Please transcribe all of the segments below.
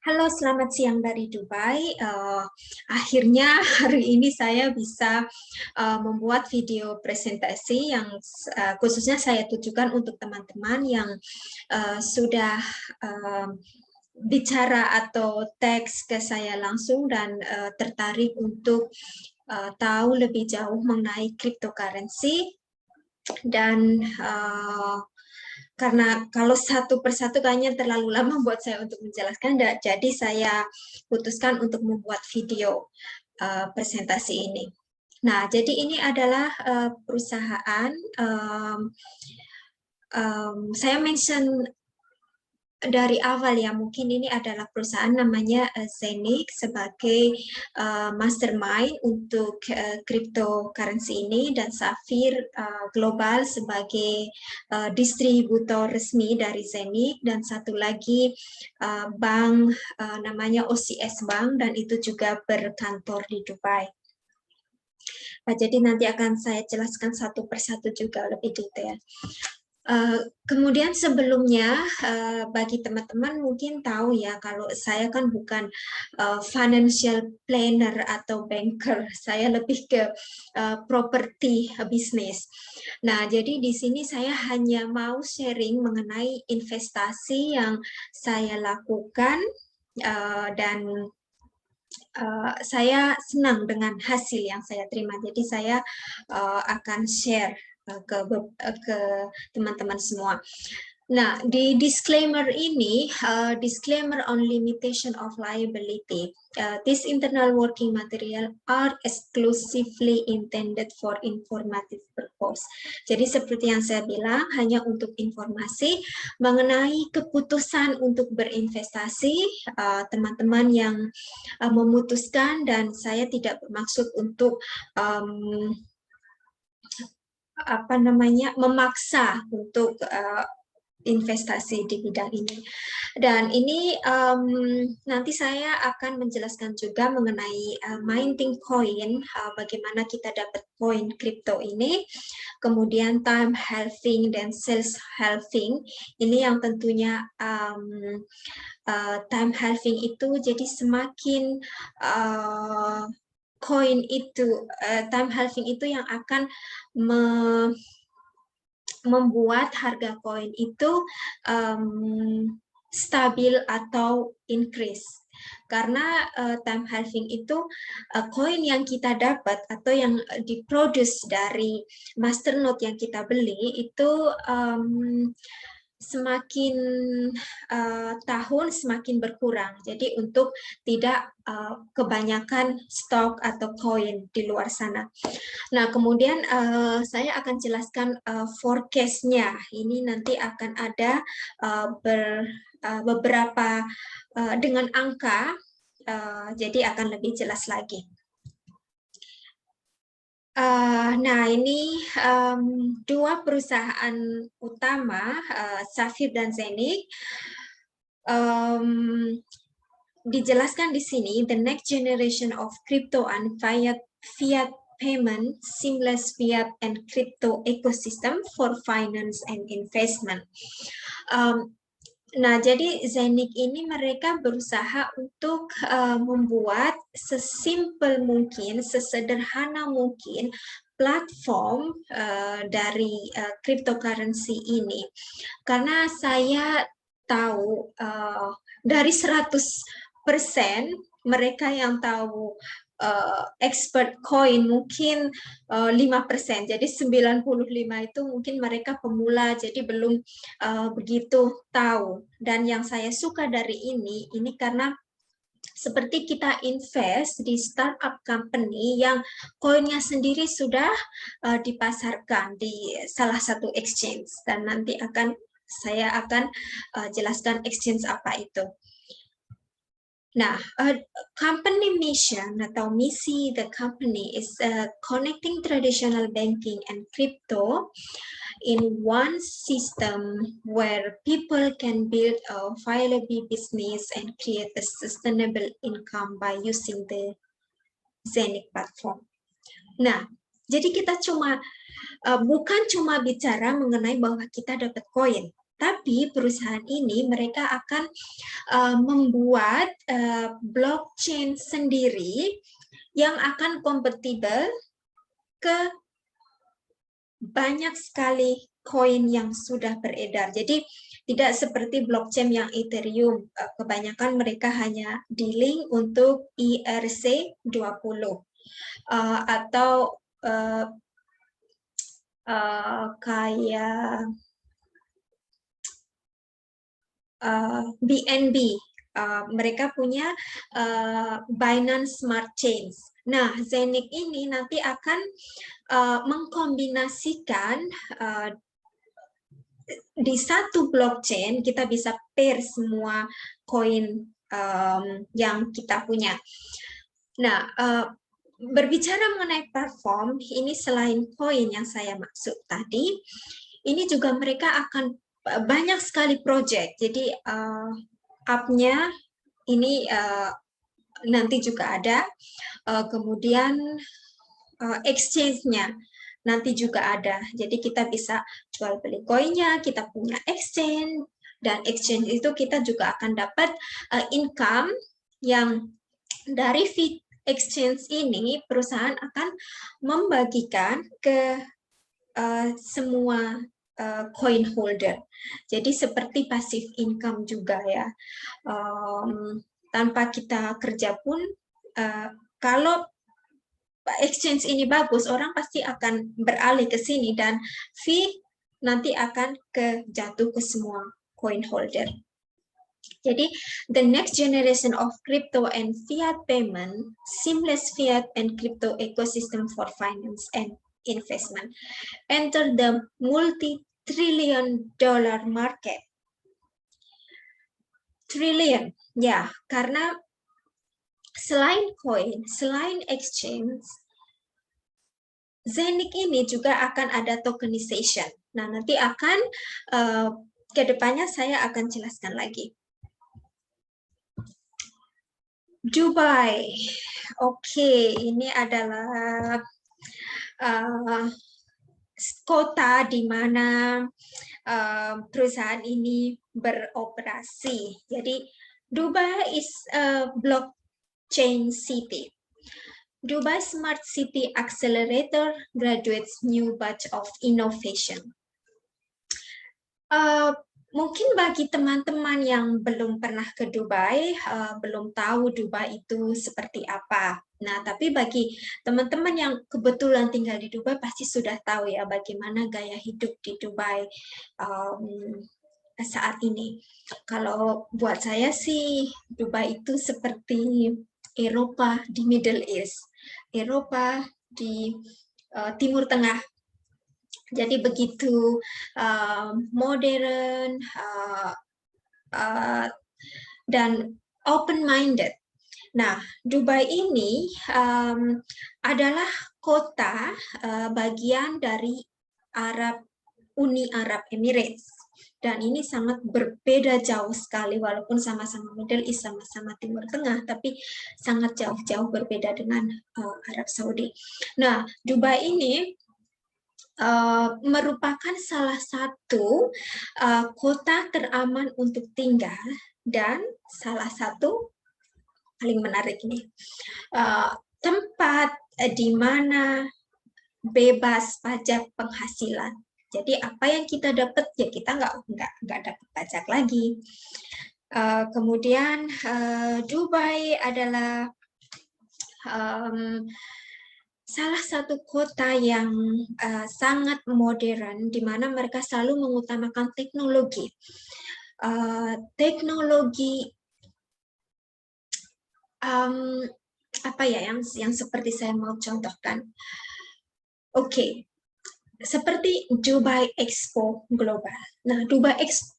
Halo, selamat siang dari Dubai. Akhirnya hari ini saya bisa membuat video presentasi yang khususnya saya tujukan untuk teman-teman yang sudah bicara atau teks ke saya langsung dan tertarik untuk tahu lebih jauh mengenai cryptocurrency dan karena kalau satu persatu kayaknya terlalu lama buat saya untuk menjelaskan, jadi saya putuskan untuk membuat video presentasi ini. Nah, jadi ini adalah perusahaan, saya mention dari awal ya, mungkin ini adalah perusahaan namanya Zenic sebagai mastermind untuk cryptocurrency ini, dan Safir Global sebagai distributor resmi dari Zenic, dan satu lagi bank namanya OCS Bank, dan itu juga berkantor di Dubai. Jadi nanti akan saya jelaskan satu persatu juga lebih detail. Kemudian sebelumnya bagi teman-teman mungkin tahu ya, kalau saya kan bukan financial planner atau banker, saya lebih ke property business. Nah, jadi di sini saya hanya mau sharing mengenai investasi yang saya lakukan dan saya senang dengan hasil yang saya terima. Jadi saya akan share ke teman-teman semua. Nah, di disclaimer ini, disclaimer on limitation of liability. This internal working material are exclusively intended for informative purpose. Jadi seperti yang saya bilang, hanya untuk informasi mengenai keputusan untuk berinvestasi teman-teman yang memutuskan, dan saya tidak bermaksud untuk memaksa untuk investasi di bidang ini. Dan ini nanti saya akan menjelaskan juga mengenai minting coin, bagaimana kita dapat koin kripto ini, kemudian time halving dan sales halving. Ini yang tentunya time halving itu jadi semakin koin itu, time halving itu yang akan membuat harga koin itu stabil atau increase. Karena time halving itu koin yang kita dapat atau yang diproduce dari masternode yang kita beli itu semakin tahun semakin berkurang. Jadi untuk tidak kebanyakan stok atau koin di luar sana. Nah, kemudian saya akan jelaskan forecast-nya. Ini nanti akan ada beberapa dengan angka, jadi akan lebih jelas lagi. Nah, ini dua perusahaan utama, Safir dan Zenic. Dijelaskan di sini, the next generation of crypto and fiat payment, seamless fiat and crypto ecosystem for finance and investment. Nah, jadi Zenic ini mereka berusaha untuk membuat sesimpel mungkin, sesederhana mungkin platform dari cryptocurrency ini. Karena saya tahu dari 100% mereka yang tahu expert coin mungkin 5%, jadi 95 itu mungkin mereka pemula, jadi belum begitu tahu. Dan yang saya suka dari ini karena seperti kita invest di startup company yang koinnya sendiri sudah dipasarkan di salah satu exchange, dan nanti saya akan jelaskan exchange apa itu. Nah, company mission atau misi the company is connecting traditional banking and crypto in one system where people can build a viable business and create a sustainable income by using the Zenic platform. Nah, jadi kita bukan cuma bicara mengenai bahwa kita dapat koin, Tapi perusahaan ini mereka akan membuat blockchain sendiri yang akan kompatibel ke banyak sekali koin yang sudah beredar. Jadi tidak seperti blockchain yang Ethereum, kebanyakan mereka hanya dealing untuk ERC20 atau kayak BNB. Mereka punya Binance Smart Chains. Nah, Zeniq ini nanti akan mengkombinasikan di satu blockchain kita bisa pair semua koin yang kita punya. Nah, berbicara mengenai platform, ini selain koin yang saya maksud tadi, ini juga mereka akan banyak sekali project. Jadi app-nya ini nanti juga ada, kemudian exchange-nya nanti juga ada. Jadi kita bisa jual beli koinnya, kita punya exchange, dan exchange itu kita juga akan dapat income yang dari fee exchange ini perusahaan akan membagikan ke semua coin holder. Jadi seperti passive income juga ya. Tanpa kita kerja pun, kalau exchange ini bagus, orang pasti akan beralih ke sini dan fee nanti akan jatuh ke semua coin holder. Jadi, the next generation of crypto and fiat payment, seamless fiat and crypto ecosystem for finance and investment, enter the multi-trillion-dollar market. Trillion, ya, karena selain coin, selain exchange, Zeniq ini juga akan ada tokenization. Nah, nanti akan ke depannya saya akan jelaskan lagi. Dubai, oke, ini adalah kota di mana perusahaan ini beroperasi. Jadi Dubai is a blockchain city. Dubai Smart City Accelerator graduates new batch of innovation. Mungkin bagi teman-teman yang belum pernah ke Dubai, belum tahu Dubai itu seperti apa. Nah, tapi bagi teman-teman yang kebetulan tinggal di Dubai pasti sudah tahu ya bagaimana gaya hidup di Dubai saat ini. Kalau buat saya sih Dubai itu seperti Eropa di Middle East, Eropa di Timur Tengah. Jadi begitu modern dan open-minded. Nah, Dubai ini adalah kota bagian dari Uni Arab Emirates. Dan ini sangat berbeda jauh sekali, walaupun sama-sama Middle East, sama-sama Timur Tengah, tapi sangat jauh-jauh berbeda dengan Arab Saudi. Nah, Dubai ini merupakan salah satu kota teraman untuk tinggal dan salah satu paling menarik nih tempat di mana bebas pajak penghasilan. Jadi apa yang kita dapat ya kita nggak dapat pajak lagi. Kemudian Dubai adalah salah satu kota yang sangat modern, di mana mereka selalu mengutamakan teknologi. Teknologi apa ya yang seperti saya mau contohkan. Oke, seperti Dubai Expo Global. Nah, Dubai Expo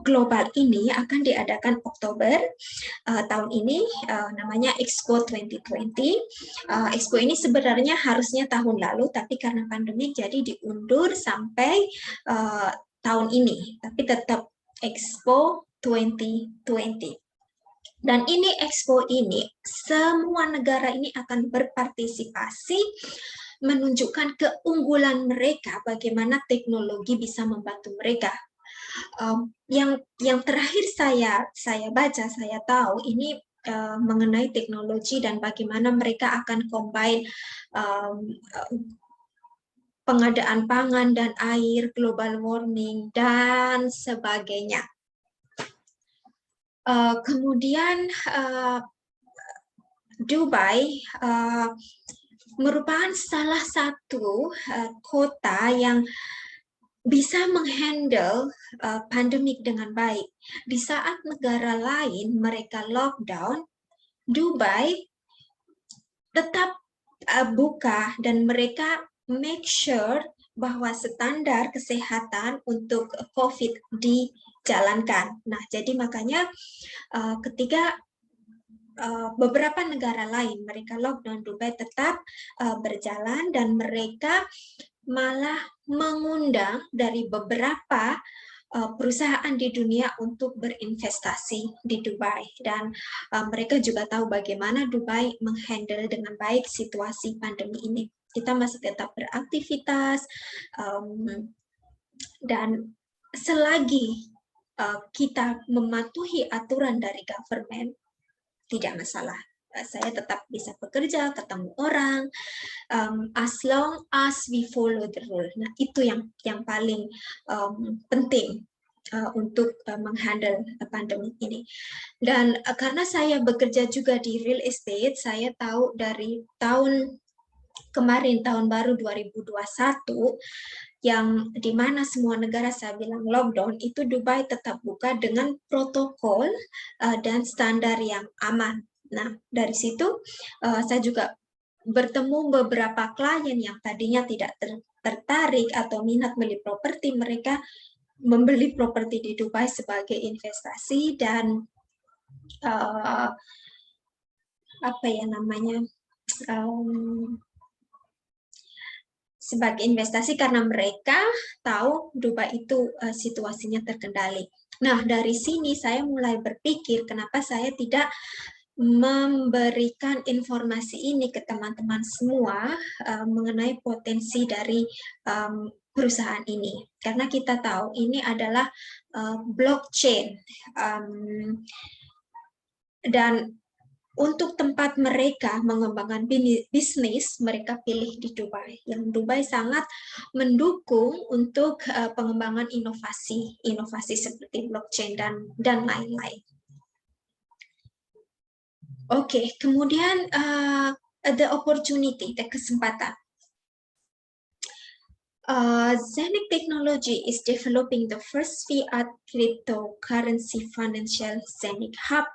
Global ini akan diadakan Oktober tahun ini, namanya Expo 2020. Expo ini sebenarnya harusnya tahun lalu, tapi karena pandemi jadi diundur sampai tahun ini. Tapi tetap Expo 2020. Dan ini Expo ini, semua negara ini akan berpartisipasi menunjukkan keunggulan mereka, bagaimana teknologi bisa membantu mereka. Yang terakhir saya baca, saya tahu ini mengenai teknologi dan bagaimana mereka akan combine pengadaan pangan dan air, global warming, dan sebagainya. Kemudian Dubai merupakan salah satu kota yang bisa menghandle pandemik dengan baik. Di saat negara lain mereka lockdown, Dubai tetap buka dan mereka make sure bahwa standar kesehatan untuk COVID dijalankan. Nah, jadi makanya ketika beberapa negara lain mereka lockdown, Dubai tetap berjalan dan mereka malah mengundang dari beberapa perusahaan di dunia untuk berinvestasi di Dubai, dan mereka juga tahu bagaimana Dubai menghandle dengan baik situasi pandemi ini. Kita masih tetap beraktivitas dan selagi kita mematuhi aturan dari government, tidak masalah. Saya tetap bisa bekerja, ketemu orang, as long as we follow the rule. Nah, itu yang paling penting untuk menghandle pandemi ini. Dan karena saya bekerja juga di real estate, saya tahu dari tahun kemarin, tahun baru 2021, yang dimana semua negara saya bilang lockdown, itu Dubai tetap buka dengan protokol dan standar yang aman. Nah, dari situ saya juga bertemu beberapa klien yang tadinya tidak tertarik atau minat beli properti, mereka membeli properti di Dubai sebagai investasi dan apa ya namanya, sebagai investasi karena mereka tahu Dubai itu situasinya terkendali. Nah, dari sini saya mulai berpikir kenapa saya tidak memberikan informasi ini ke teman-teman semua mengenai potensi dari perusahaan ini. Karena kita tahu ini adalah blockchain dan untuk tempat mereka mengembangkan bisnis, mereka pilih di Dubai. Yang Dubai sangat mendukung untuk pengembangan inovasi seperti blockchain dan lain-lain. Oke, kemudian the opportunity, kesempatan. Zenic Technology is developing the first fiat cryptocurrency financial Zenic Hub.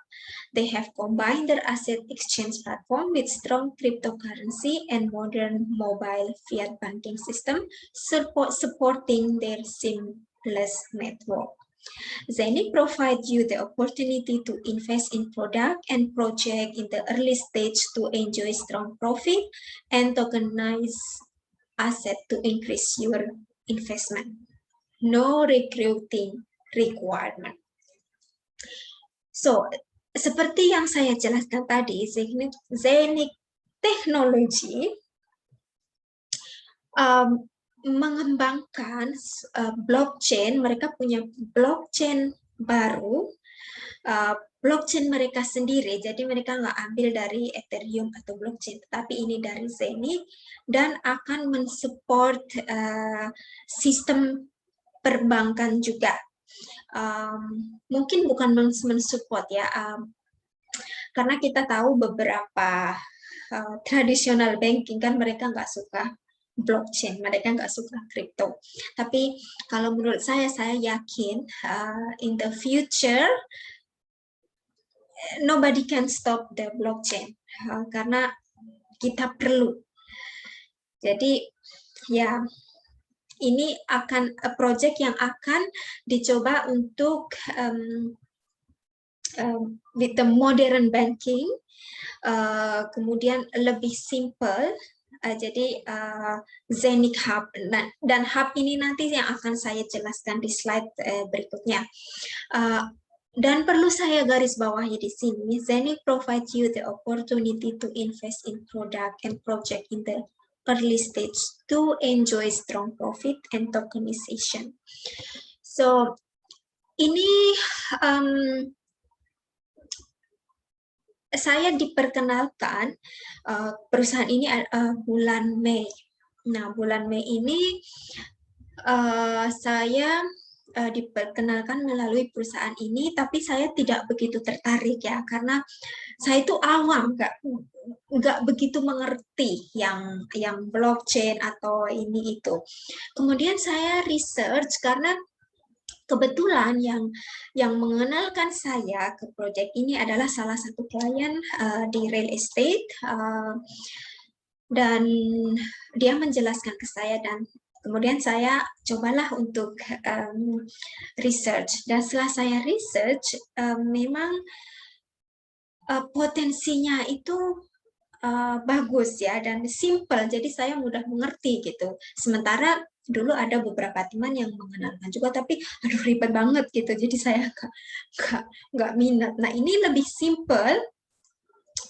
They have combined their asset exchange platform with strong cryptocurrency and modern mobile fiat banking system, supporting their seamless network. Zenic provides you the opportunity to invest in product and project in the early stage to enjoy strong profit and tokenize asset to increase your investment. No recruiting requirement. So, seperti yang saya jelaskan tadi, Zenic Technology mengembangkan blockchain. Mereka punya blockchain baru, blockchain mereka sendiri, jadi mereka nggak ambil dari Ethereum atau blockchain, tetapi ini dari Zenic dan akan mensupport sistem perbankan juga. Mungkin bukan mensupport ya, karena kita tahu beberapa tradisional banking kan mereka nggak suka blockchain, mereka nggak suka crypto. Tapi kalau menurut saya yakin in the future nobody can stop the blockchain karena kita perlu. Jadi ya ini akan project yang akan dicoba untuk with the modern banking, kemudian lebih simple. Jadi Zenic Hub dan hub ini nanti yang akan saya jelaskan di slide berikutnya. Dan perlu saya garis bawahi di sini, Zenic provides you the opportunity to invest in product and project in the early stage to enjoy strong profit and tokenization. So ini saya diperkenalkan perusahaan ini bulan Mei. Nah, bulan Mei ini saya diperkenalkan melalui perusahaan ini, tapi saya tidak begitu tertarik ya, karena saya itu awam, nggak begitu mengerti yang blockchain atau ini itu. Kemudian saya research karena kebetulan yang mengenalkan saya ke proyek ini adalah salah satu klien di real estate, dan dia menjelaskan ke saya, dan kemudian saya cobalah untuk research. Dan setelah saya research, memang potensinya itu bagus ya, dan simple, jadi saya mudah mengerti gitu. Sementara dulu ada beberapa teman yang mengenalkan juga, tapi aduh ribet banget gitu, jadi saya nggak minat. Nah, ini lebih simple.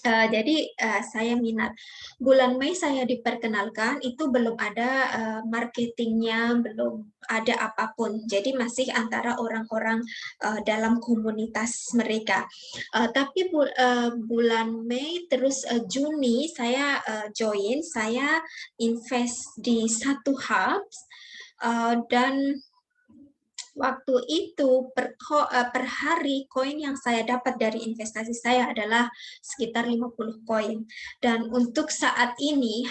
Jadi saya minat. Bulan Mei saya diperkenalkan, itu belum ada marketingnya, belum ada apapun. Jadi masih antara orang-orang dalam komunitas mereka. Tapi bulan Mei terus Juni saya join, saya invest di satu hub, dan waktu itu per hari koin yang saya dapat dari investasi saya adalah sekitar 50 koin. Dan untuk saat ini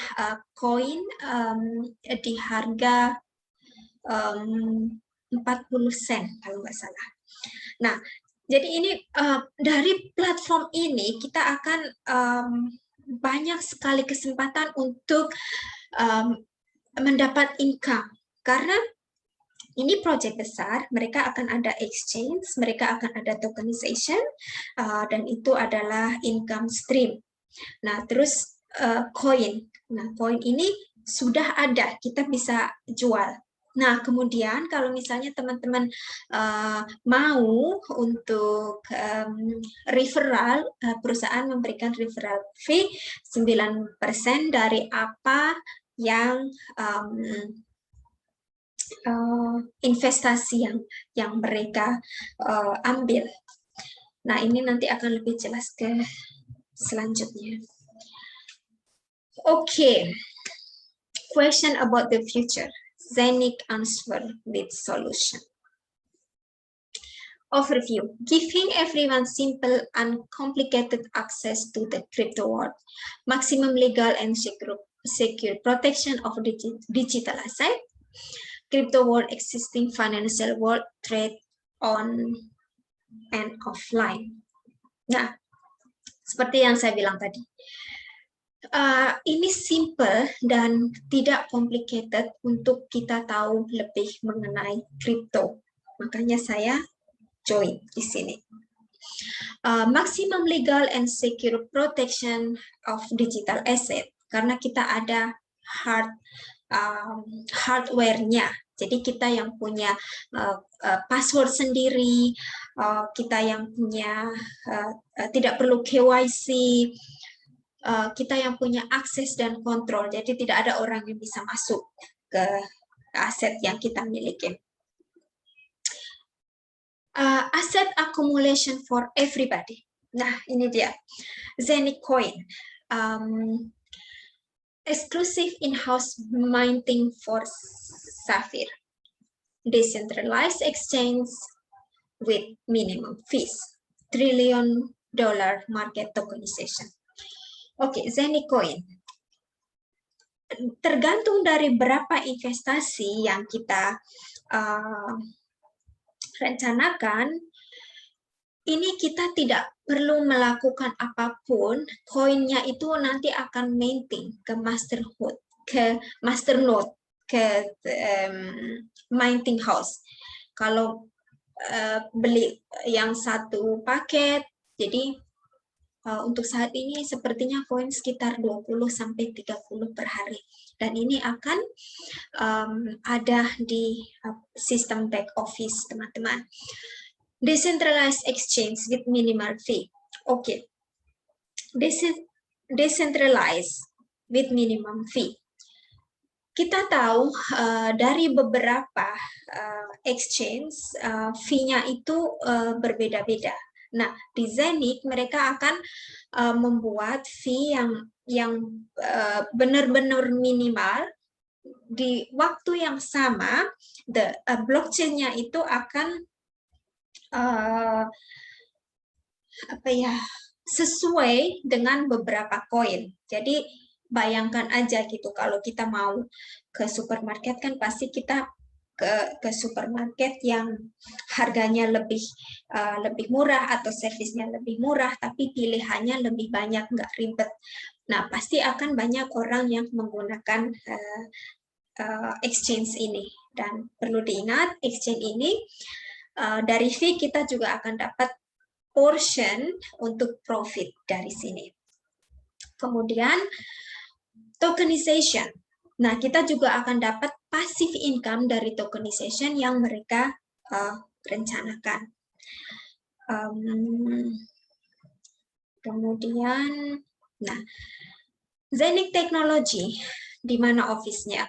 koin di harga 40 sen kalau nggak salah. Nah, jadi ini dari platform ini kita akan banyak sekali kesempatan untuk mendapat income, karena ini project besar, mereka akan ada exchange, mereka akan ada tokenization, dan itu adalah income stream. Nah, terus koin. Nah, koin ini sudah ada, kita bisa jual. Nah, kemudian kalau misalnya teman-teman mau untuk referral, perusahaan memberikan referral fee 9% dari apa yang investasi yang mereka ambil. Nah, ini nanti akan lebih jelas ke selanjutnya. Okay. Question about the future. Zenic answer with solution. Overview. Giving everyone simple, uncomplicated access to the crypto world. Maximum legal and secure protection of digital asset. Crypto world existing financial world trade on and offline. Nah, seperti yang saya bilang tadi, ini simple dan tidak complicated untuk kita tahu lebih mengenai crypto. Makanya saya join di sini. Maximum legal and secure protection of digital asset, karena kita ada hardware-nya. Jadi kita yang punya password sendiri, kita yang punya tidak perlu KYC, kita yang punya akses dan kontrol. Jadi tidak ada orang yang bisa masuk ke aset yang kita miliki. Asset accumulation for everybody. Nah, ini dia. Zenic Coin. Exclusive in-house minting for Sapphire. Decentralized exchange with minimum fees. $1 trillion market tokenization. Oke, Zenic Coin. Tergantung dari berapa investasi yang kita rencanakan, ini kita tidak perlu melakukan apapun, koinnya itu nanti akan minting ke masternode, ke minting house. Kalau beli yang satu paket, jadi untuk saat ini sepertinya koin sekitar 20-30 per hari. Dan ini akan ada di sistem back office, teman-teman. Decentralized exchange with minimal fee. Okay. This is decentralized with minimum fee. kita tahu dari beberapa exchange fee-nya itu berbeda-beda. Nah, di Zenith mereka akan membuat fee yang benar-benar minimal. Di waktu yang sama, blockchain-nya itu akan sesuai dengan beberapa koin. Jadi bayangkan aja gitu, kalau kita mau ke supermarket kan pasti kita ke supermarket yang harganya lebih murah atau servisnya lebih murah, tapi pilihannya lebih banyak, nggak ribet. Nah, pasti akan banyak orang yang menggunakan exchange ini. Dan perlu diingat, exchange ini dari fee kita juga akan dapat portion untuk profit dari sini. Kemudian tokenization. Nah, kita juga akan dapat passive income dari tokenization yang mereka rencanakan. Kemudian, nah, Zenith Technology, di mana office-nya?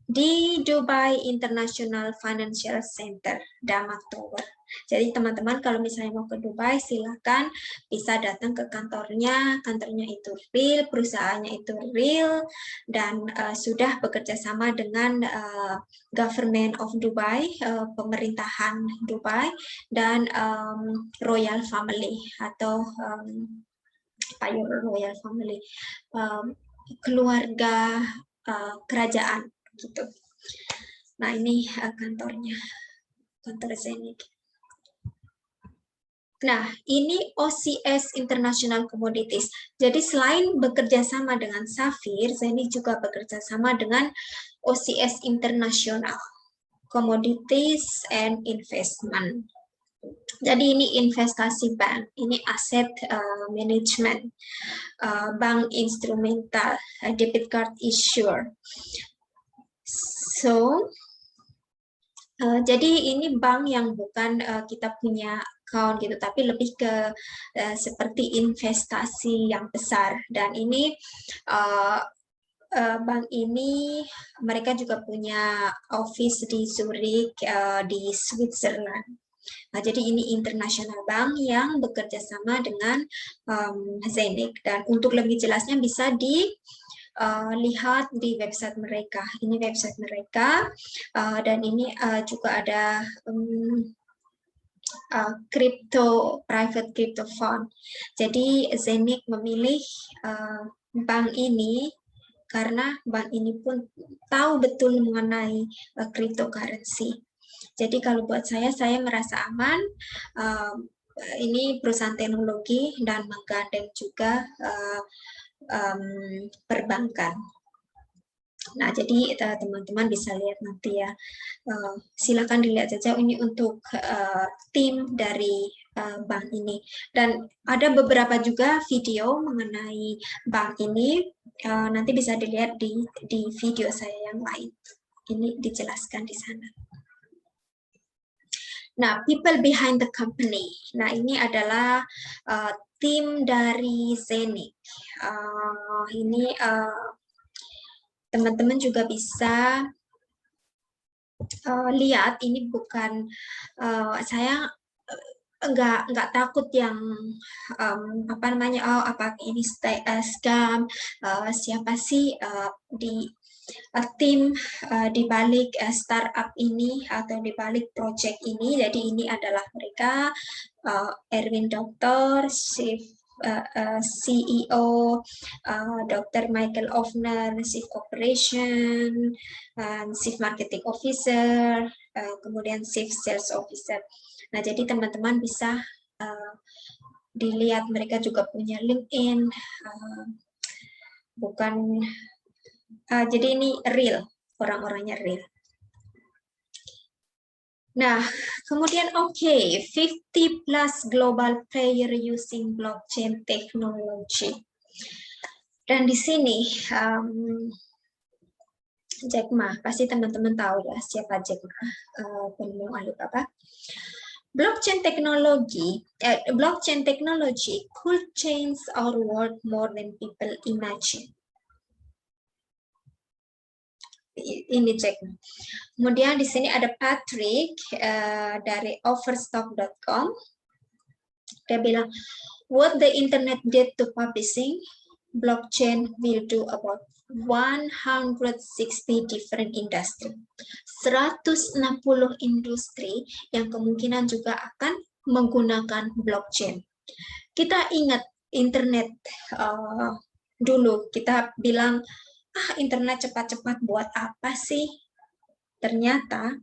Di Dubai International Financial Center, Damak Tower. Jadi teman-teman kalau misalnya mau ke Dubai, silakan bisa datang ke kantornya. Kantornya itu real, perusahaannya itu real, dan sudah bekerja sama dengan Government of Dubai, pemerintahan Dubai, dan Royal Family atau Royal Family, keluarga kerajaan gitu. Nah, ini kantornya, kantor Zenith. Nah, ini OCS International Commodities. Jadi selain bekerja sama dengan Safir, Zenith juga bekerja sama dengan OCS International Commodities and Investment. Jadi ini investasi bank, ini aset management, bank instrumental, debit card issuer. So, jadi ini bank yang bukan kita punya account gitu, tapi lebih ke seperti investasi yang besar. Dan ini bank ini mereka juga punya office di Zurich, di Switzerland. Nah, jadi ini international bank yang bekerja sama dengan Zenith. Dan untuk lebih jelasnya bisa lihat di website mereka. Ini website mereka, dan ini juga ada private crypto fund. Jadi Zenith memilih bank ini karena bank ini pun tahu betul mengenai cryptocurrency. Jadi kalau buat saya merasa aman. Ini perusahaan teknologi dan menggandeng juga perbankan. Nah, jadi teman-teman bisa lihat nanti ya. Silakan dilihat saja ini untuk tim dari bank ini. Dan ada beberapa juga video mengenai bank ini. Nanti bisa dilihat di video saya yang lain. Ini dijelaskan di sana. Nah, people behind the company. Nah, ini adalah tim dari Zenith. Ini teman-teman juga bisa lihat. Ini bukan saya nggak takut yang apa ini scam, siapa sih di tim di balik startup ini atau di balik project ini. Jadi ini adalah mereka, Erwin Doktor, CEO, Dr. Michael Offner, Chief Operation, Chief Marketing Officer, kemudian Chief Sales Officer. Nah, jadi teman-teman bisa dilihat mereka juga punya LinkedIn, bukan jadi ini real, orang-orangnya real. Nah, kemudian 50 plus global player using blockchain technology. Dan di sini Jack Ma, pasti teman-teman tahu ya siapa Jack Ma, penemuan Alibaba. Blockchain technology could change our world more than people imagine. ini cek. Kemudian di sini ada Patrick dari overstock.com. Dia bilang, what the internet did to publishing, blockchain will do about 160 different industry. 160 industri yang kemungkinan juga akan menggunakan blockchain. Kita ingat internet dulu, kita bilang, internet cepat-cepat buat apa sih? Ternyata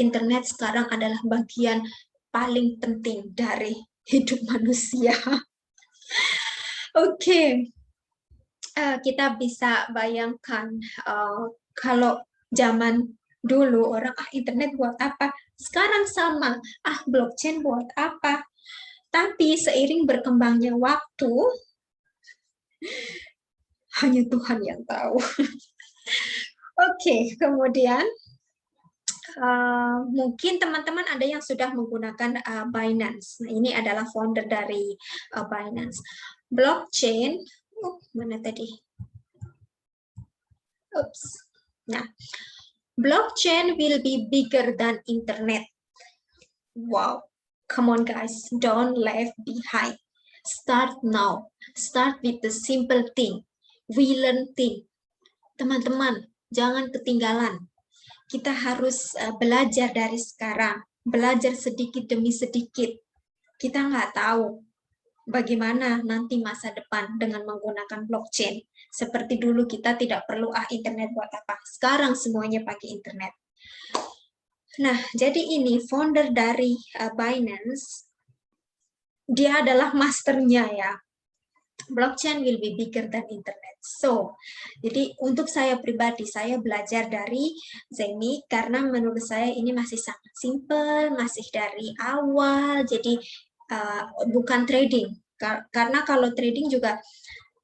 internet sekarang adalah bagian paling penting dari hidup manusia. Oke. Kita bisa bayangkan kalau zaman dulu orang internet buat apa? Sekarang sama, blockchain buat apa? Tapi seiring berkembangnya waktu, hanya Tuhan yang tahu. Oke, kemudian mungkin teman-teman ada yang sudah menggunakan Binance. Nah, ini adalah founder dari Binance. Blockchain, mana tadi? Oops. Nah, blockchain will be bigger than internet. Wow, come on guys, don't leave behind. Start now. Start with the simple thing. We learn thing. Teman-teman, jangan ketinggalan. Kita harus belajar dari sekarang, belajar sedikit demi sedikit. Kita nggak tahu bagaimana nanti masa depan dengan menggunakan blockchain. Seperti dulu kita tidak perlu internet buat apa. Sekarang semuanya pakai internet. Nah, jadi ini founder dari Binance, dia adalah masternya ya. Blockchain will be bigger than internet. So, jadi untuk saya pribadi, saya belajar dari Zeni karena menurut saya ini masih sangat simple, masih dari awal, jadi bukan trading. Karena kalau trading juga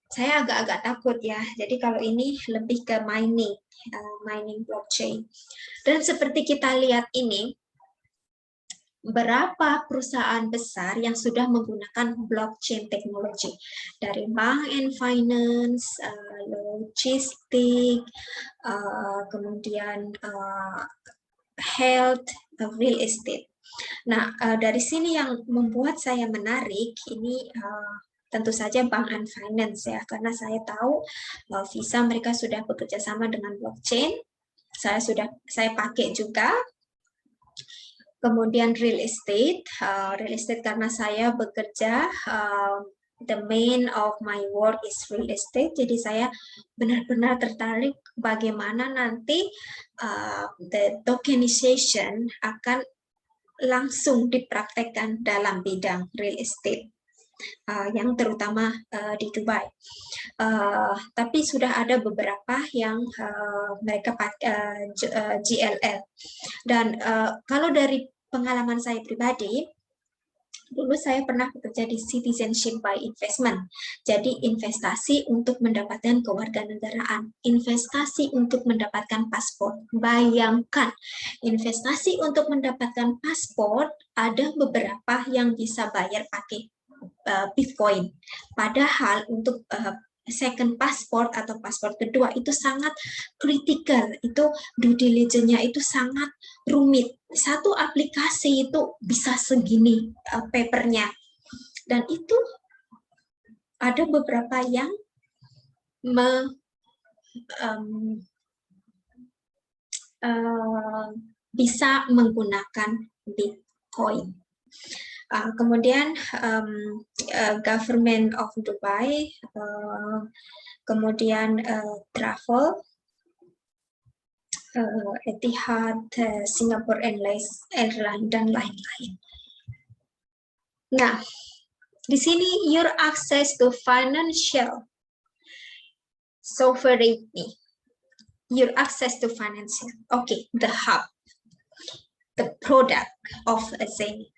saya agak-agak takut ya. Jadi kalau ini lebih ke mining, mining blockchain. Dan seperti kita lihat ini, berapa perusahaan besar yang sudah menggunakan blockchain teknologi dari bank and finance, logistik, kemudian health, real estate. Nah, dari sini yang membuat saya menarik ini tentu saja bank and finance ya, karena saya tahu Visa mereka sudah bekerja sama dengan blockchain. Saya pakai juga. Kemudian real estate karena saya bekerja, the main of my work is real estate, jadi saya benar-benar tertarik bagaimana nanti the tokenization akan langsung dipraktekkan dalam bidang real estate, yang terutama di Dubai. Tapi sudah ada beberapa yang mereka pakai GLL. Dan kalau dari pengalaman saya pribadi, dulu saya pernah bekerja di citizenship by investment. Jadi investasi untuk mendapatkan kewarganegaraan, investasi untuk mendapatkan paspor. Bayangkan, investasi untuk mendapatkan paspor ada beberapa yang bisa bayar pakai Bitcoin. Padahal untuk second passport atau paspor kedua itu sangat kritikal, itu due diligence-nya itu sangat rumit. Satu aplikasi itu bisa segini papernya, dan itu ada beberapa yang bisa menggunakan Bitcoin. Kemudian government of Dubai, kemudian travel, Etihad, Singapore Airlines, dan lain-lain. Nah, di sini your access to financial sovereignty, your access to financial, the hub, the product of Zenith.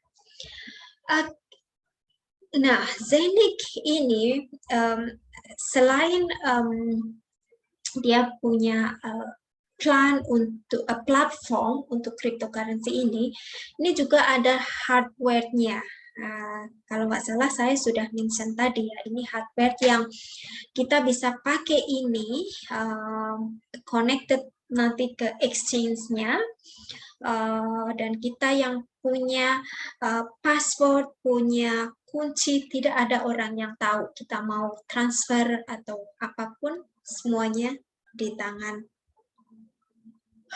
Nah, Zenith ini selain dia punya plan untuk platform untuk cryptocurrency ini juga ada hardware-nya. Kalau nggak salah saya sudah mention tadi ya, ini hardware yang kita bisa pakai ini connected nanti ke exchange-nya, dan kita yang punya password, punya kunci, tidak ada orang yang tahu kita mau transfer atau apapun, semuanya di tangan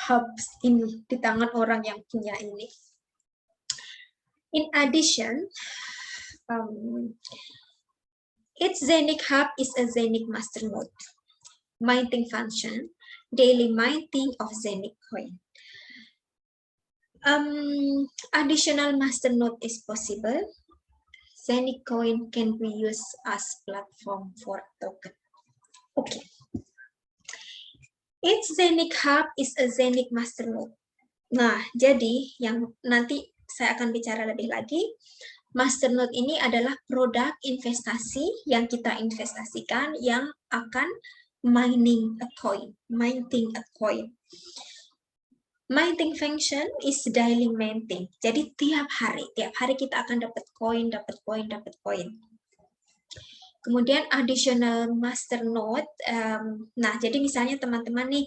hubs ini, di tangan orang yang punya ini. In addition, each Zenic hub is a Zenic masternode minting function, daily minting of Zenic coin. Additional masternode is possible. Zenic coin can be used as platform for token. Okay. Each Zenic hub is a Zenic masternode. Nah, jadi yang nanti saya akan bicara lebih lagi. Masternode ini adalah produk investasi yang kita investasikan yang akan minting a coin. Minting function is daily minting. Jadi tiap hari kita akan dapat koin. Kemudian additional masternode. Nah, jadi misalnya teman-teman nih,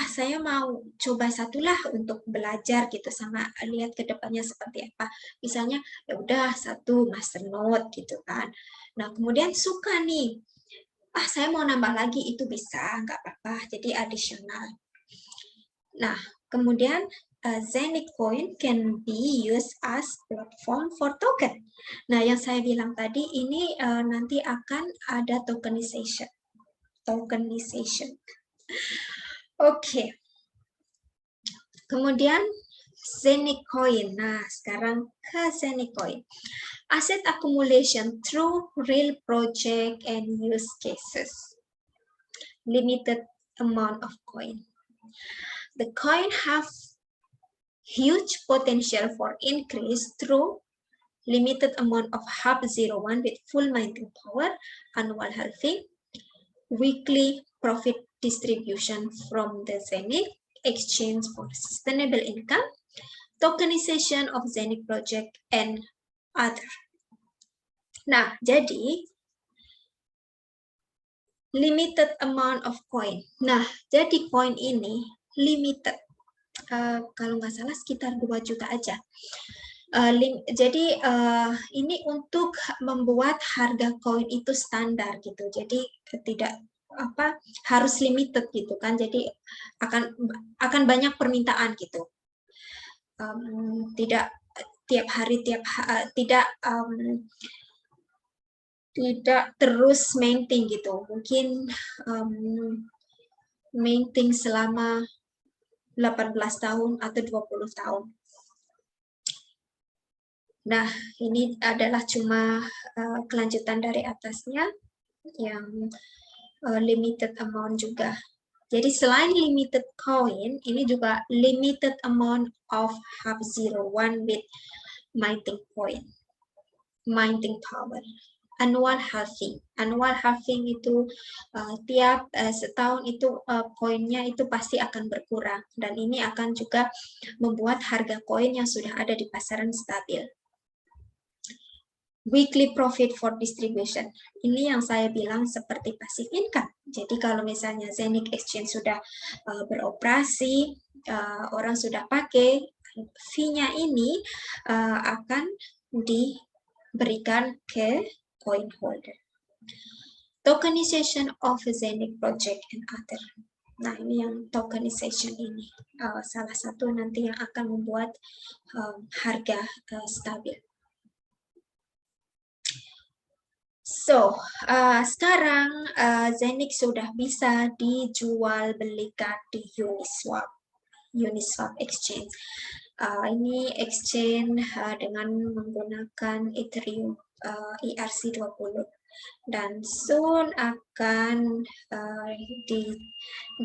saya mau coba satulah untuk belajar gitu, sama lihat ke depannya seperti apa. Misalnya ya udah satu masternode gitu kan. Nah, kemudian suka nih, saya mau nambah lagi, itu bisa, nggak apa-apa, jadi additional. Nah, kemudian Zenic coin can be used as platform for token. Nah, yang saya bilang tadi ini nanti akan ada tokenization. Oke. Kemudian Zenic coin. Nah, sekarang ke Zenic coin. Asset accumulation through real project and use cases. Limited amount of coin. The coin have huge potential for increase through limited amount of hub 01 with full minting power, annual halving, weekly profit distribution from the Zenic exchange for sustainable income, tokenization of Zenic project, and other. Nah, jadi limited amount of coin. Nah, jadi coin ini limited. Kalau nggak salah sekitar 2 juta aja. Jadi ini untuk membuat harga koin itu standar gitu. Jadi tidak harus limited gitu kan. Jadi akan banyak permintaan gitu. Tidak tiap hari tidak terus minting gitu. Mungkin minting selama 18 tahun atau 20 tahun. Nah, ini adalah cuma kelanjutan dari atasnya yang limited amount juga. Jadi selain limited coin, ini juga limited amount of hub 01 with minting coin, minting power. Annual halving. Annual halving itu tiap setahun itu koinnya itu pasti akan berkurang, dan ini akan juga membuat harga koin yang sudah ada di pasaran stabil. Weekly profit for distribution. Ini yang saya bilang seperti passive income. Jadi kalau misalnya Zenic Exchange sudah beroperasi, orang sudah pakai, fee-nya ini akan diberikan ke coin holder. Tokenization of Zenic project and other. Nah, ini yang tokenization ini salah satu nanti yang akan membuat harga stabil. So, sekarang Zenic sudah bisa dijual belikan di Uniswap Exchange. Ini exchange dengan menggunakan Ethereum ERC20, dan soon akan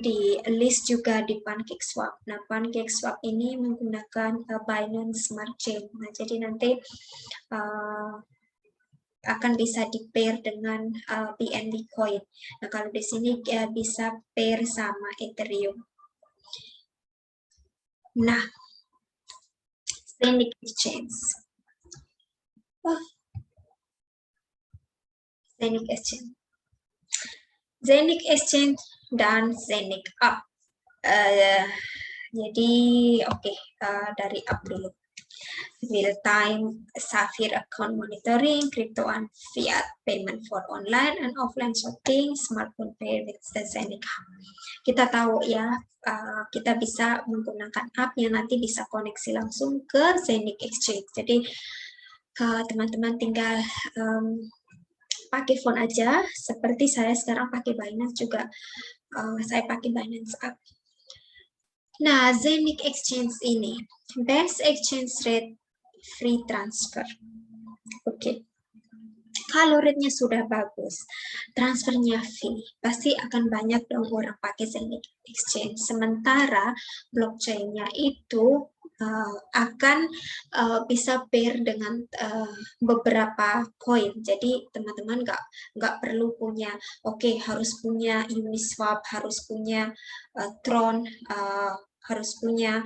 di list juga di PancakeSwap. Nah, PancakeSwap ini menggunakan Binance Smart Chain. Nah, jadi nanti akan bisa di-pair dengan BNB coin. Nah, kalau di sini bisa pair sama Ethereum. Nah, Zenic Exchange. Zenic Exchange dan Zenic Up. Jadi oke, dari up dulu. Real time Sapphire account monitoring, crypto and fiat payment for online and offline shopping, smartphone pay with the Zenith Hub. Kita tahu ya, kita bisa menggunakan app yang nanti bisa koneksi langsung ke Zenith Exchange. Jadi teman-teman tinggal pakai phone aja, seperti saya sekarang pakai Binance juga. Saya pakai Binance app. Nah, Zenith Exchange ini best exchange rate free transfer. Oke. Kalau rate-nya sudah bagus, transfernya free, pasti akan banyak dong orang pakai Zenith Exchange. Sementara blockchain-nya itu akan bisa pair dengan beberapa koin. Jadi teman-teman nggak perlu punya, harus punya Uniswap, harus punya Tron, harus punya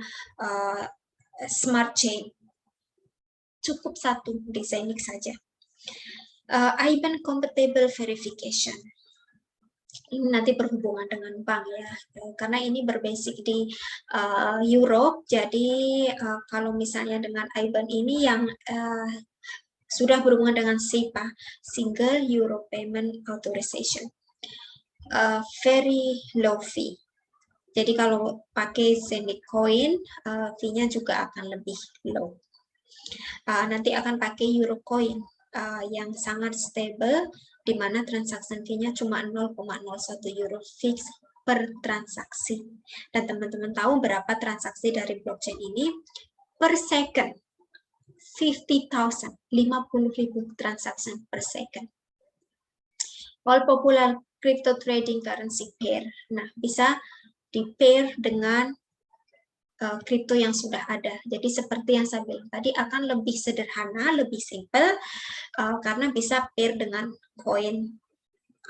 Smart Chain. Cukup satu di Zenith saja. IBAN compatible verification. Ini nanti berhubungan dengan bank ya, karena ini berbasic di Europe. Jadi kalau misalnya dengan IBAN ini yang sudah berhubungan dengan SEPA, Single Euro Payment Authorization, very low fee. Jadi kalau pakai Zenith Coin, fee-nya juga akan lebih low. Nanti akan pakai Eurocoin yang sangat stable, di mana transaksi fee-nya cuma 0,01 euro fix per transaksi. Dan teman-teman tahu berapa transaksi dari blockchain ini per second? 50.000, 50.000 transaksi per second. All popular crypto trading currency pair. Nah, bisa di pair dengan kripto yang sudah ada. Jadi seperti yang saya bilang tadi, akan lebih sederhana, lebih simple, karena bisa pair dengan koin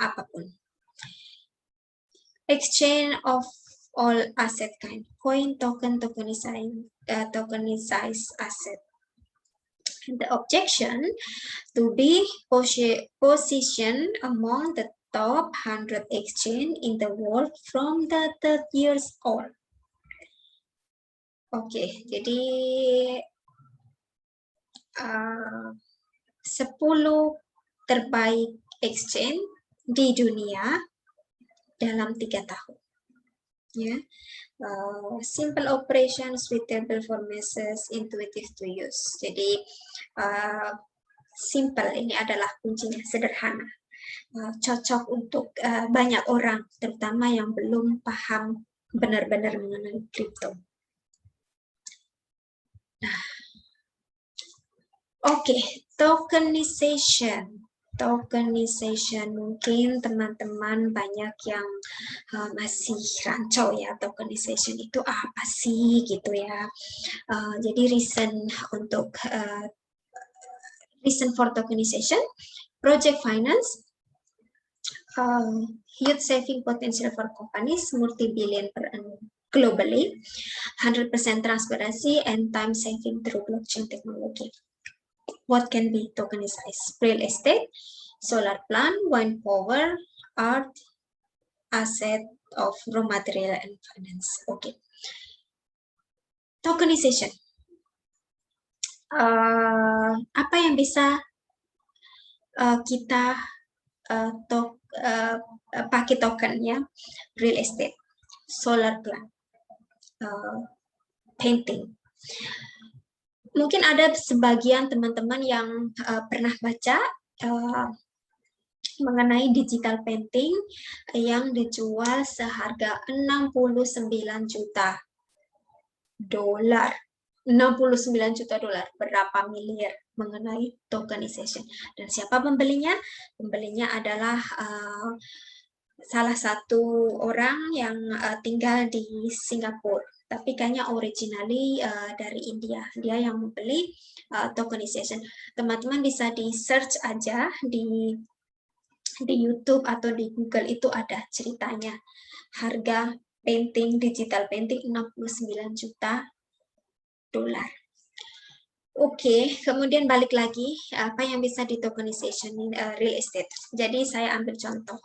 apapun. Exchange of all asset kind, coin, token, tokenized asset. The objection to be positioned among the top 100 exchange in the world from the 30 years old. Oke, jadi 10 terbaik exchange di dunia dalam 3 tahun. Ya, simple operation, suitable for masses, intuitive to use. Jadi simple ini adalah kuncinya, sederhana, cocok untuk banyak orang, terutama yang belum paham benar-benar mengenai kripto. Nah, tokenization. Tokenization, mungkin teman-teman banyak yang masih rancau ya, tokenization itu apa sih gitu ya. Jadi reason for tokenization, project finance, huge saving potential for companies, multi-billion per annum globally, 100% transparency and time saving through blockchain technology. What can be tokenized? Real estate, solar plant, wind power, art, asset of raw material and finance. Okay. Tokenization. Apa yang bisa kita pakai token ya? Real estate, solar plant, painting. Mungkin ada sebagian teman-teman yang pernah baca mengenai digital painting yang dijual seharga 69 juta dolar. 69 juta dolar, berapa miliar mengenai tokenization. Dan siapa pembelinya? Pembelinya adalah salah satu orang yang tinggal di Singapura. Tapi kayaknya originally dari India. Dia yang membeli tokenization. Teman-teman bisa di search aja di YouTube atau di Google, itu ada ceritanya. Harga painting, digital painting 69 juta dolar. Oke, kemudian balik lagi, apa yang bisa di tokenization real estate. Jadi saya ambil contoh.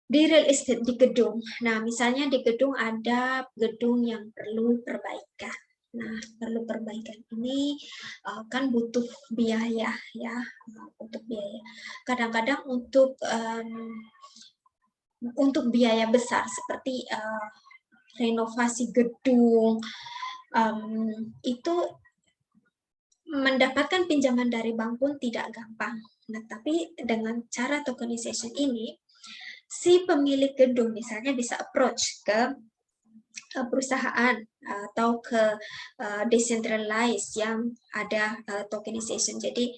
Di real estate, di gedung. Nah, misalnya di gedung ada gedung yang perlu perbaikan. Nah, perlu perbaikan ini kan butuh biaya ya, untuk biaya. Kadang-kadang untuk biaya besar seperti renovasi gedung itu mendapatkan pinjaman dari bank pun tidak gampang. Nah, tapi dengan cara tokenization ini, si pemilik gedung misalnya bisa approach ke perusahaan atau ke decentralized yang ada tokenization. Jadi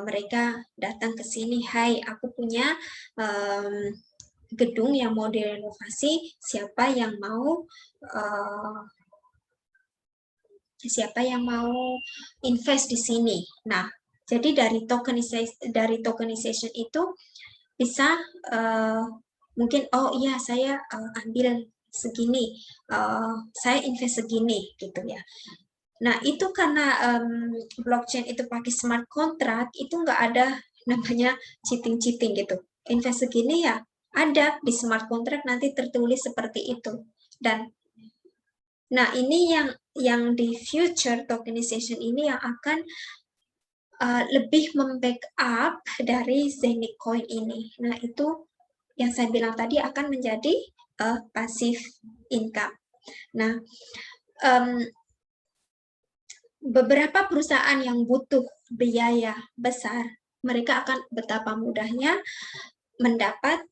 mereka datang ke sini, hai, aku punya gedung yang mau direnovasi, siapa yang mau invest di sini. Nah, jadi dari tokenization itu bisa mungkin, oh iya saya ambil segini, saya invest segini gitu ya. Nah, itu karena blockchain itu pakai smart contract, itu nggak ada namanya cheating gitu. Invest segini ya ada di smart contract, nanti tertulis seperti itu. Dan nah, ini yang di future tokenization ini yang akan lebih membackup dari Zenic Coin ini. Nah, itu yang saya bilang tadi akan menjadi passive income. Nah, beberapa perusahaan yang butuh biaya besar, mereka akan betapa mudahnya mendapat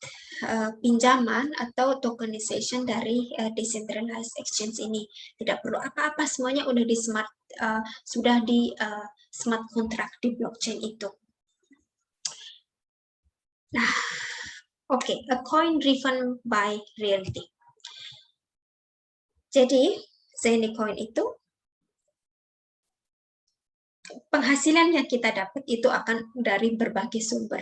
pinjaman atau tokenization dari decentralized exchange ini. Tidak perlu apa-apa, semuanya udah di sudah di smart contract di blockchain itu. Nah, oke, a coin driven by reality. Jadi, Zenic Coin itu penghasilan yang kita dapat itu akan dari berbagai sumber.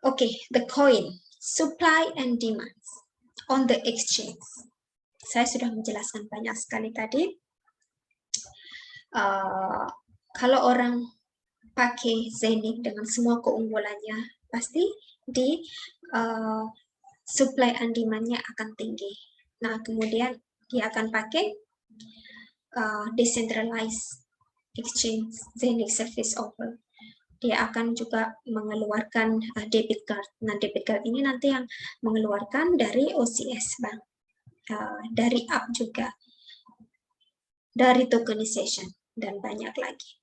Oke, the coin, supply and demand on the exchange. Saya sudah menjelaskan banyak sekali tadi. Kalau orang pakai Zenic dengan semua keunggulannya, pasti di supply and demand-nya akan tinggi. Nah, kemudian dia akan pakai decentralized exchange Zenic service offer. Dia akan juga mengeluarkan debit card. Nah, debit card ini nanti yang mengeluarkan dari OCS Bank, dari app juga, dari tokenization, dan banyak lagi.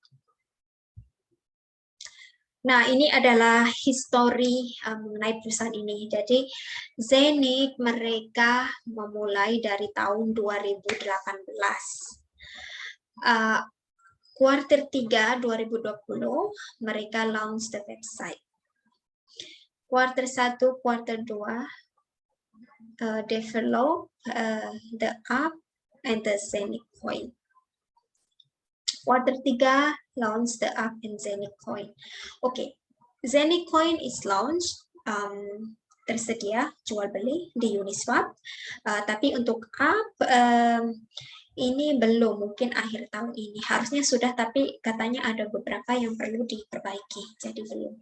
Nah, ini adalah histori mengenai perusahaan ini. Jadi, Zenic mereka memulai dari tahun 2018. Kuartal 3 2020 mereka launch the website. Kuartal 1, kuartal 2 develop the app and the Zenic Coin. Kuartal 3 launch the app and Zenic Coin. Oke, Zenic Coin is launched, tersedia jual beli di Uniswap. Tapi untuk app ini belum, mungkin akhir tahun ini. Harusnya sudah, tapi katanya ada beberapa yang perlu diperbaiki, jadi belum.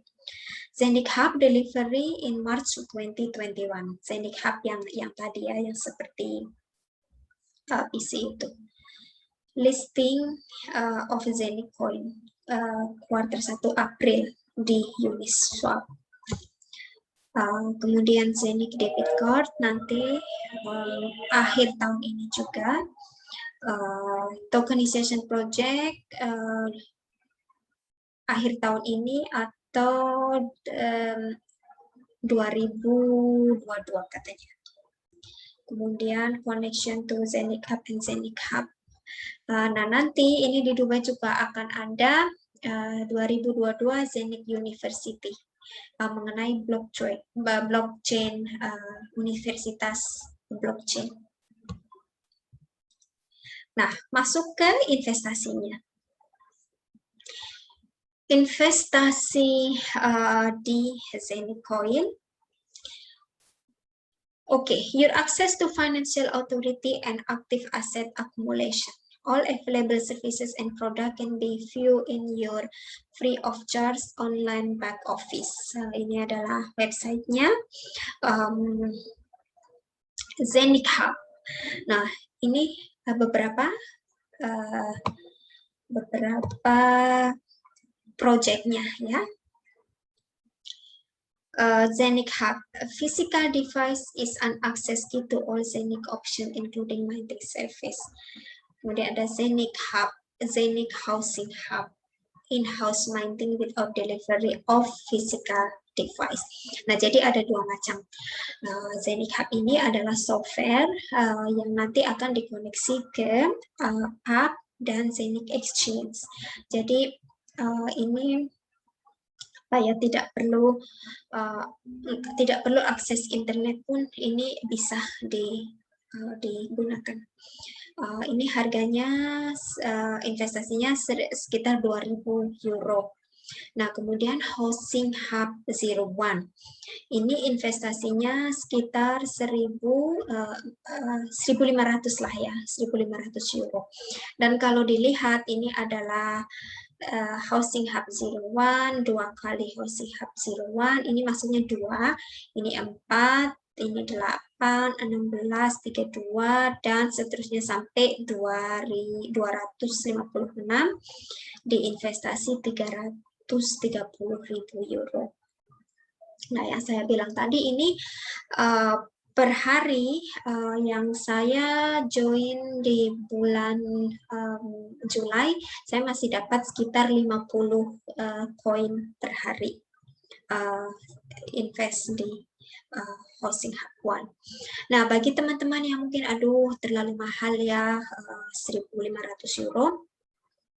Zenic Hub delivery in March 2021. Zenic Hub yang tadi ya, yang seperti PC itu. Listing of Zenic Coin kuartal 1 April di Uniswap. Kemudian Zenic Debit Card nanti akhir tahun ini juga. Tokenization project akhir tahun ini atau 2022 katanya. Kemudian connection to Zenic Hub and Zenic Hub. Nah, nanti ini di Dubai juga akan ada 2022 Zenic University mengenai blockchain universitas blockchain. Nah, masuk ke investasinya. Investasi di Zenic Coin. Okay, your access to financial authority and active asset accumulation. All available services and product can be viewed in your free of charge online back office. Ini adalah websitenya Zenith Hub. Nah, ini beberapa projectnya ya. Zenith Hub, a physical device is an access key to all Zenith options, including Minding service. Kemudian ada Zenith Hub, Zenith Housing Hub, in-house minding without delivery of physical device. Nah, jadi ada dua macam. Zenith Hub ini adalah software yang nanti akan dikoneksi ke app dan Zenith Exchange. Jadi ini tidak perlu akses internet pun ini bisa digunakan. Ini harganya investasinya sekitar 2.000 euro. Nah, kemudian Housing Hub 01. Ini investasinya sekitar 1.500 lah ya, 1.500 euro. Dan kalau dilihat ini adalah Housing Hub 01, 2 kali Housing Hub 01, ini maksudnya 2, ini 4, ini 8, 16, 32, dan seterusnya sampai 256 di investasi 330.000 euro. Nah, yang saya bilang tadi ini per hari yang saya join di bulan Juli, saya masih dapat sekitar 50 koin per hari invest di Housing Hub One. Nah, bagi teman-teman yang mungkin terlalu mahal ya, 1.500 euro,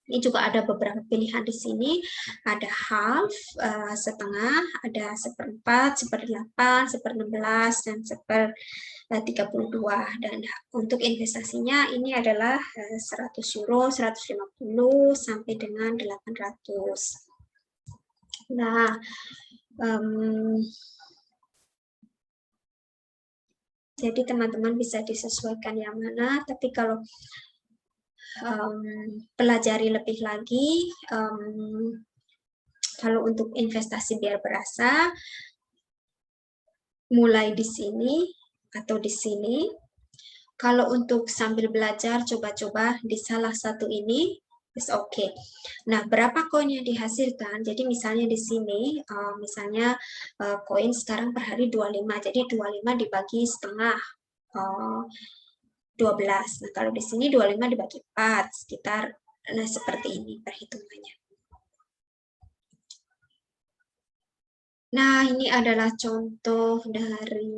ini juga ada beberapa pilihan di sini. Ada half, setengah, ada 1/4, 1/8, 1/16, dan 1/32. Dan untuk investasinya ini adalah 100 euro, 150 sampai dengan 800. Nah, jadi teman-teman bisa disesuaikan yang mana, tapi kalau pelajari lebih lagi, kalau untuk investasi biar berasa, mulai di sini atau di sini. Kalau untuk sambil belajar, coba-coba di salah satu ini, is okay. Nah, berapa koin yang dihasilkan? Jadi misalnya di sini, misalnya koin sekarang per hari 25, jadi 25 dibagi setengah, 12. Nah, kalau di sini 25 dibagi 4, sekitar seperti ini perhitungannya. Nah, ini adalah contoh dari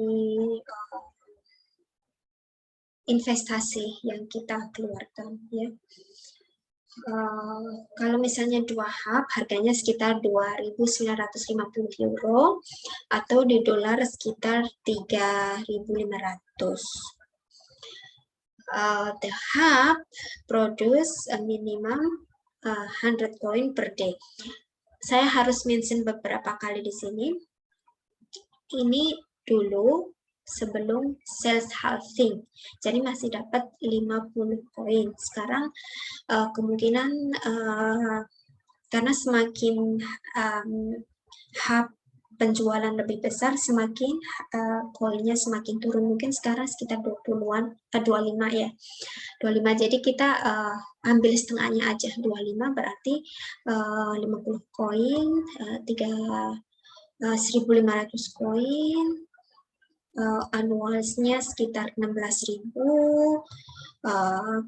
investasi yang kita keluarkan ya. Kalau misalnya 2 hub, harganya sekitar 2.950 euro atau di dolar sekitar 3.500. The hub produce a minimum 100 coin per day. Saya harus mention beberapa kali di sini. Ini dulu sebelum sales halving, jadi masih dapat 50 koin. Sekarang kemungkinan karena semakin hub penjualan lebih besar, semakin koinnya semakin turun. Mungkin sekarang sekitar 20-an, 25 ya. 25, jadi kita ambil setengahnya aja, 25 berarti 50 koin, 1.500 koin, annualnya sekitar 16.000,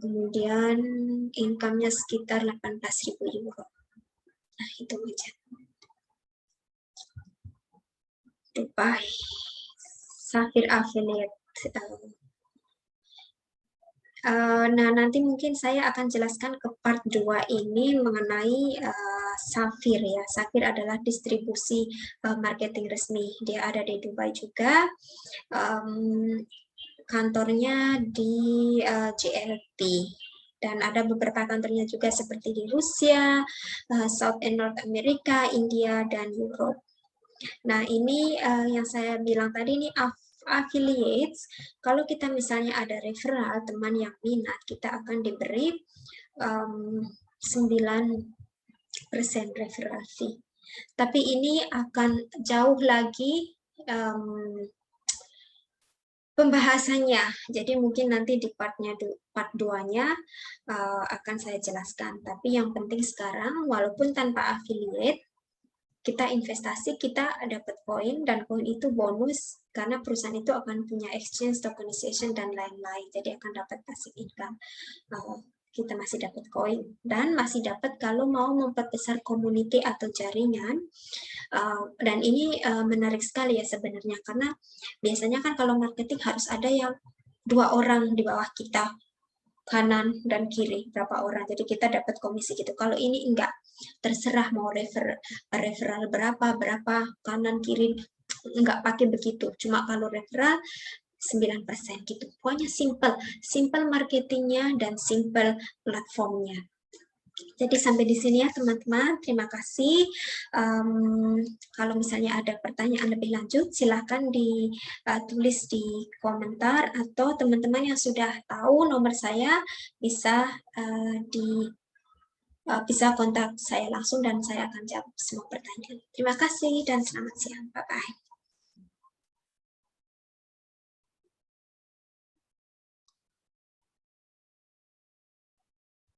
kemudian income-nya sekitar 18.000 euro. Nah, itu aja. Dubai Sapphire Affiliate. Nah, nanti mungkin saya akan jelaskan ke part 2 ini mengenai Sapphire ya. Sapphire adalah distribusi marketing resmi. Dia ada di Dubai juga. Kantornya di JLT. Dan ada beberapa kantornya juga seperti di Rusia, South and North America, India, dan Europe. Nah, ini yang saya bilang tadi, ini affiliates, kalau kita misalnya ada referral, teman yang minat, kita akan diberi 9% referral fee. Tapi ini akan jauh lagi pembahasannya. Jadi mungkin nanti di part 2-nya akan saya jelaskan. Tapi yang penting sekarang, walaupun tanpa affiliate, kita investasi, kita dapat koin, dan koin itu bonus karena perusahaan itu akan punya exchange, tokenization, dan lain-lain. Jadi akan dapat passive income. Kita masih dapat koin, dan masih dapat kalau mau memperbesar community atau jaringan. Dan ini menarik sekali ya sebenarnya, karena biasanya kan kalau marketing harus ada yang 2 orang di bawah kita, kanan dan kiri berapa orang, jadi kita dapat komisi gitu. Kalau ini enggak, terserah mau referral berapa kanan kiri, enggak pakai begitu, cuma kalau referral 9% gitu. Pokoknya simple marketingnya dan simple platformnya. Jadi sampai di sini ya teman-teman, terima kasih. Kalau misalnya ada pertanyaan lebih lanjut, silakan ditulis di komentar, atau teman-teman yang sudah tahu nomor saya bisa bisa kontak saya langsung dan saya akan jawab semua pertanyaan. Terima kasih dan selamat siang. Bye-bye.